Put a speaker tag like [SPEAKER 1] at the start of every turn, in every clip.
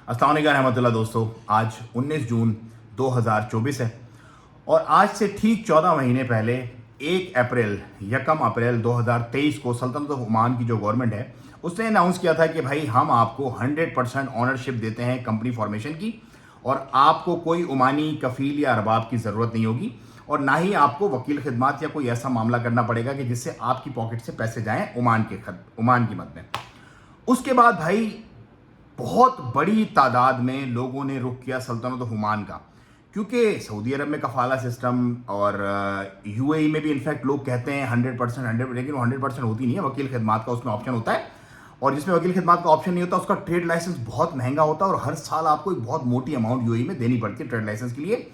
[SPEAKER 1] अस्सलाम वालेकुम रहमतुल्लाह दोस्तों। आज 19 जून 2024 है और आज से ठीक 14 महीने पहले 1 अप्रैल 2023 को सल्तनत ऑफ ओमान की जो गवर्नमेंट है उसने अनाउंस किया था कि भाई हम आपको 100% ऑनरशिप देते हैं कंपनी फॉर्मेशन की और आपको कोई ओमानी कफील या अरबाब की ज़रूरत नहीं होगी और ना ही आपको वकील खिदमात या कोई ऐसा मामला करना पड़ेगा कि जिससे आपकी पॉकेट से पैसे जाएं ओमान की मद में। उसके बाद भाई बहुत बड़ी तादाद में लोगों ने रुख किया सल्तनत ऑफ ओमान का, क्योंकि सऊदी अरब में कफाला सिस्टम और यूएई में भी इनफैक्ट लोग कहते हैं 100%, लेकिन वो 100% होती नहीं है। वकील खिदमात का उसमें ऑप्शन होता है और जिसमें वकील खिदमात का ऑप्शन नहीं होता उसका ट्रेड लाइसेंस बहुत महंगा होता है और हर साल आपको एक बहुत मोटी अमाउंट यूएई में देनी पड़ती है ट्रेड लाइसेंस के लिए।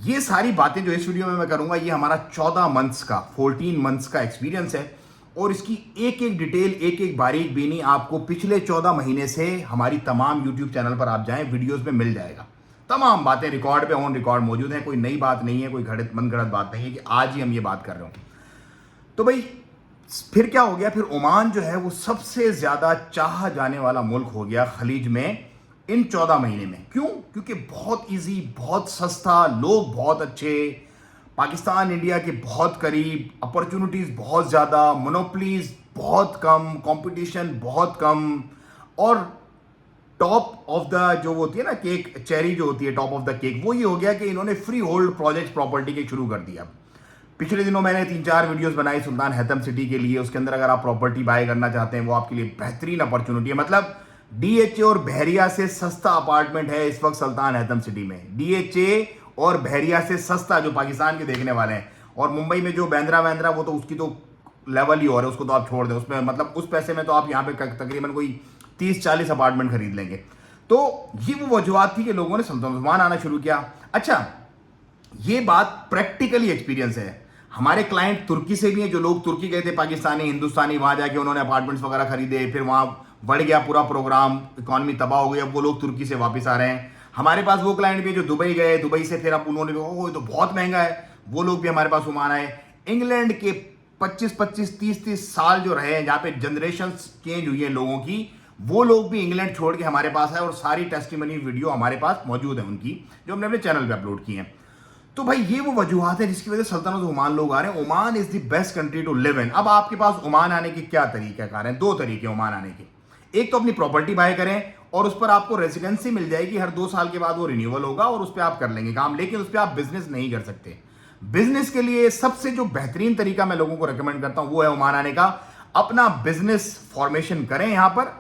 [SPEAKER 1] ये सारी बातें जो इस वीडियो में मैं करूंगा ये हमारा 14 मंथ्स का एक्सपीरियंस है और इसकी एक एक डिटेल, एक एक बारीक बीनी आपको पिछले 14 महीने से हमारी तमाम यूट्यूब चैनल पर आप जाएं वीडियोस में मिल जाएगा। तमाम बातें रिकॉर्ड पे ऑन रिकॉर्ड मौजूद हैं, कोई नई बात नहीं है, कोई मनगढ़ंत बात नहीं है कि आज ही हम ये बात कर रहे हो। तो भाई फिर क्या हो गया, फिर ओमान जो है वो सबसे ज्यादा चाहा जाने वाला मुल्क हो गया खलीज में इन 14 महीने में। क्यों? क्योंकि बहुत ईजी, बहुत सस्ता, लोग बहुत अच्छे, पाकिस्तान इंडिया के बहुत करीब, अपॉर्चुनिटीज बहुत ज़्यादा, मोनोपलीज बहुत कम, कंपटीशन बहुत कम और टॉप ऑफ द जो होती है ना केक, चेरी जो होती है टॉप ऑफ द केक, वो ये हो गया कि इन्होंने फ्री होल्ड प्रोजेक्ट प्रॉपर्टी के शुरू कर दिया। पिछले दिनों मैंने 3-4 वीडियोस बनाई सुल्तान हैथम सिटी के लिए। उसके अंदर अगर आप प्रॉपर्टी बाय करना चाहते हैं वो आपके लिए बेहतरीन अपॉर्चुनिटी है। मतलब डीएचए और बहरिया से सस्ता अपार्टमेंट है इस वक्त सुल्तान हैथम सिटी में। डीएचए और बहरिया से सस्ता, जो पाकिस्तान के देखने वाले हैं। और मुंबई में जो बैंद्रा वैंद्रा वो तो उसकी तो लेवल ही और है, उसको तो आप छोड़ दें। उसमें मतलब उस पैसे में तो आप यहाँ पे तकरीबन कोई 30-40 अपार्टमेंट खरीद लेंगे। तो ये वो वजूहत थी कि लोगों ने सल्तनत ओमान आना शुरू किया। अच्छा, ये बात प्रैक्टिकली एक्सपीरियंस है। हमारे क्लाइंट तुर्की से भी हैं, जो लोग तुर्की गए थे, पाकिस्तानी हिंदुस्तानी, वहां जाके उन्होंने अपार्टमेंट्स वगैरह खरीदे, फिर वहां बढ़ गया पूरा प्रोग्राम, इकॉनमी तबाह हो गई, अब वो लोग तुर्की से वापस आ रहे हैं। हमारे पास वो क्लाइंट भी जो दुबई गए, दुबई से फिर अब उन्होंने ये तो बहुत महंगा है, वो लोग भी हमारे पास ओमान आए। इंग्लैंड के 25-25, 30-30 साल जो रहे हैं, जहाँ पे जनरेशन चेंज हुई है लोगों की, वो लोग भी इंग्लैंड छोड़ के हमारे पास आए और सारी टेस्टिमनी वीडियो हमारे पास मौजूद है उनकी, जो हमने अपने चैनल पे अपलोड की हैं। तो भाई ये वो वजूहत है जिसकी वजह से सल्तनत ओमान लोग आ रहे हैं। Oman is the best country to live in. अब आपके पास ओमान आने के क्या तरीक़ाकार हैं? 2 तरीके ओमान आने के। एक तो अपनी प्रॉपर्टी बाय करें और उस पर आपको रेजिडेंसी मिल जाएगी, हर 2 साल के बाद वो रिन्यूअल होगा और उस पर आप कर लेंगे काम, लेकिन उस पर आप बिजनेस नहीं कर सकते। बिजनेस के लिए सबसे जो बेहतरीन तरीका मैं लोगों को रेकमेंड करता हूं वो है ओमान आने का। अपना बिजनेस फॉर्मेशन करें, यहां पर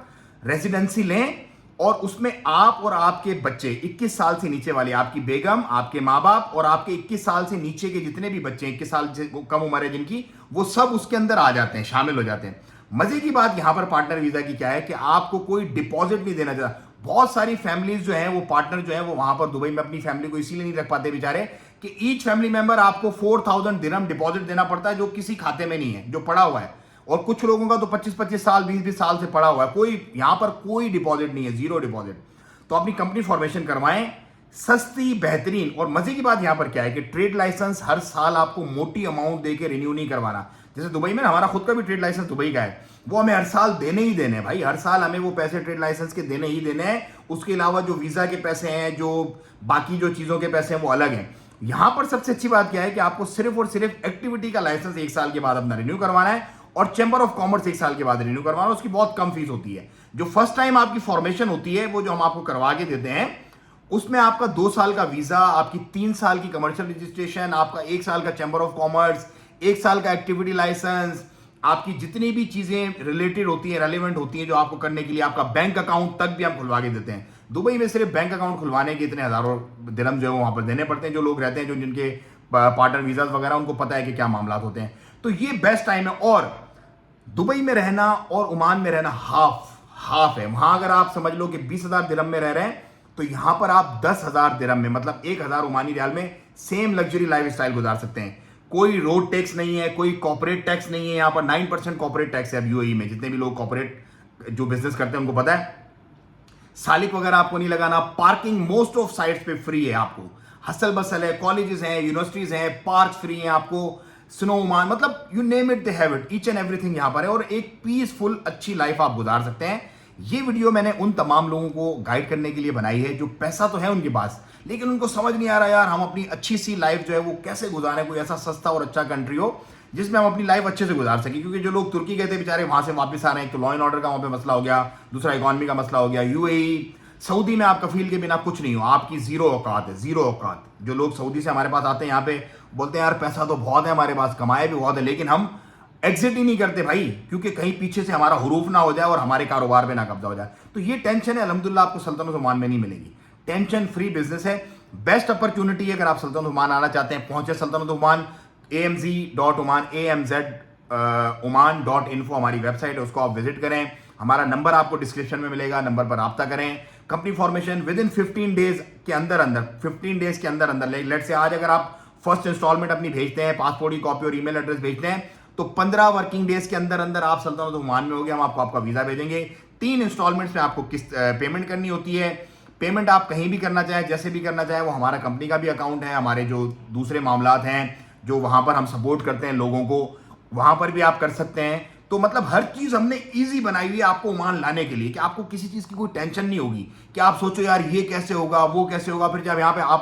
[SPEAKER 1] रेजिडेंसी लें और उसमें आप और आपके बच्चे, 21 साल से नीचे वाले, आपकी बेगम, आपके माँ बाप और आपके 21 साल से नीचे के जितने भी बच्चे 21 साल से कम उम्र है जिनकी, वो सब उसके अंदर आ जाते हैं, शामिल हो जाते हैं। मजे की बात यहां पर पार्टनर वीजा की क्या है कि आपको कोई डिपॉजिट नहीं देना चाहता। बहुत सारी फैमिलीज जो हैं, वो पार्टनर जो है वो वहां पर दुबई में अपनी फैमिली को इसीलिए नहीं रख पाते बेचारे कि ईच फैमिली मेंबर आपको 4000 दिरहम डिपॉजिट देना पड़ता है, जो किसी खाते में नहीं है, जो पड़ा हुआ है। और कुछ लोगों का तो 25-25 साल, 20-20 साल से पड़ा हुआ है, कोई यहां पर कोई डिपॉजिट नहीं है, 0 डिपॉजिट। तो अपनी कंपनी फॉर्मेशन करवाएं, सस्ती, बेहतरीन। और मजे की बात यहां पर क्या है कि ट्रेड लाइसेंस हर साल आपको मोटी अमाउंट देके रिन्यू नहीं करवाना। जैसे दुबई में हमारा खुद का भी ट्रेड लाइसेंस दुबई का है, वो हमें हर साल देने ही देने हैं भाई, हर साल हमें वो पैसे ट्रेड लाइसेंस के देने ही देने हैं। उसके अलावा जो वीजा के पैसे हैं, जो बाकी जो चीजों के पैसे हैं वो अलग हैं। यहां पर सबसे अच्छी बात क्या है कि आपको सिर्फ और सिर्फ एक्टिविटी का लाइसेंस 1 साल के बाद अपना रिन्यू करवाना है और चैंबर ऑफ कॉमर्स 1 साल के बाद रिन्यू करवाना है। उसकी बहुत कम फीस होती है। जो फर्स्ट टाइम आपकी फॉर्मेशन होती है वो जो हम आपको करवा के देते हैं, उसमें आपका 2 साल का वीजा, आपकी 3 साल की कमर्शियल रजिस्ट्रेशन, आपका 1 साल का चैंबर ऑफ कॉमर्स, 1 साल का एक्टिविटी लाइसेंस, आपकी जितनी भी चीजें रिलेटेड होती हैं, रेलिवेंट होती हैं जो आपको करने के लिए, आपका बैंक अकाउंट तक भी हम खुलवा के देते हैं। दुबई में सिर्फ बैंक अकाउंट खुलवाने के इतने हजारों दिरहम जो है वहां पर देने पड़ते हैं। जो लोग रहते हैं, जो जिनके पार्टनर वीजा वगैरह, उनको पता है कि क्या मामला होते हैं। तो ये बेस्ट टाइम है। और दुबई में रहना और ओमान में रहना हाफ है। वहां अगर आप समझ लो कि 20,000 दिरहम में रह रहे हैं, तो यहां पर आप 10,000 दिरहम में, मतलब 1,000 ओमानी रियाल में सेम लग्जरी लाइफ स्टाइल गुजार सकते हैं। कोई रोड टैक्स नहीं है, कोई कॉर्पोरेट टैक्स नहीं है। यहां पर 9% कॉर्पोरेट टैक्स है अब यूएई में। जितने भी लोग कॉर्पोरेट जो बिजनेस करते हैं उनको पता है। सालिक वगैरह आपको नहीं लगाना। पार्किंग मोस्ट ऑफ साइट्स पे फ्री है आपको। हसल बसल है, कॉलेजेस हैं, यूनिवर्सिटीज हैं, पार्क फ्री हैं आपको, स्नो ओमान, मतलब you name it they have it, each and everything यहां पर है। और एक पीसफुल अच्छी लाइफ आप गुजार सकते हैं। ये वीडियो मैंने उन तमाम लोगों को गाइड करने के लिए बनाई है जो पैसा तो है उनके पास, लेकिन उनको समझ नहीं आ रहा यार हम अपनी अच्छी सी लाइफ जो है वो कैसे गुजारें, कोई ऐसा सस्ता और अच्छा कंट्री हो जिसमें हम अपनी लाइफ अच्छे से गुजार सकें। क्योंकि जो लोग तुर्की गए थे बेचारे वहां से वापस आ रहे हैं, एक तो लॉ एंड ऑर्डर का वहां पे मसला हो गया, दूसरा इकॉनमी का मसला हो गया। यूएई सऊदी में आप कफील के बिना कुछ नहीं हो, आपकी जीरो औकात है, जीरो औकात। जो लोग सऊदी से हमारे पास आते हैं यहाँ पे बोलते हैं यार पैसा तो बहुत है हमारे पास, कमाए भी बहुत है, लेकिन हम एग्जिट ही नहीं करते भाई, क्योंकि कहीं पीछे से हमारा हुरूफ ना हो जाए और हमारे कारोबार पे ना कब्जा हो जाए। तो ये टेंशन है अल्हम्दुलिल्लाह आपको सल्तनत ओमान में नहीं मिलेगी। टेंशन फ्री बिजनेस है, बेस्ट अपॉर्चुनिटी है। अगर आप सल्तनत ओमान आना चाहते हैं, पहुंचे सल्तनत ओमान, amz.oman amz.oman.info हमारी वेबसाइट है, उसको आप विजिट करें। हमारा नंबर आपको डिस्क्रिप्शन में मिलेगा, नंबर पर रब्ता करें। Company formation with in 15 days के अंदर अंदर, 15 डेज के अंदर अंदर, लेट से आज अगर आप फर्स्ट इंस्टॉलमेंट अपनी भेजते हैं, पासपोर्ट की कॉपी और ईमेल एड्रेस भेजते हैं, तो 15 वर्किंग डेज के अंदर अंदर आप सल्तनत ओमान में हो गए, हम आपको आपका वीजा भेजेंगे। 3 इंस्टॉलमेंट्स में आपको किस्त पेमेंट करनी होती है। पेमेंट आप कहीं भी करना चाहें, जैसे भी करना चाहें, वो हमारा कंपनी का भी अकाउंट है, हमारे जो दूसरे मामलात हैं जो वहां पर हम सपोर्ट करते हैं लोगों को, वहां पर भी आप कर सकते हैं। तो मतलब हर चीज हमने इजी बनाई हुई है आपको ओमान लाने के लिए, कि आपको किसी चीज की कोई टेंशन नहीं होगी कि आप सोचो यार ये कैसे होगा वो कैसे होगा, फिर जब यहाँ पे आप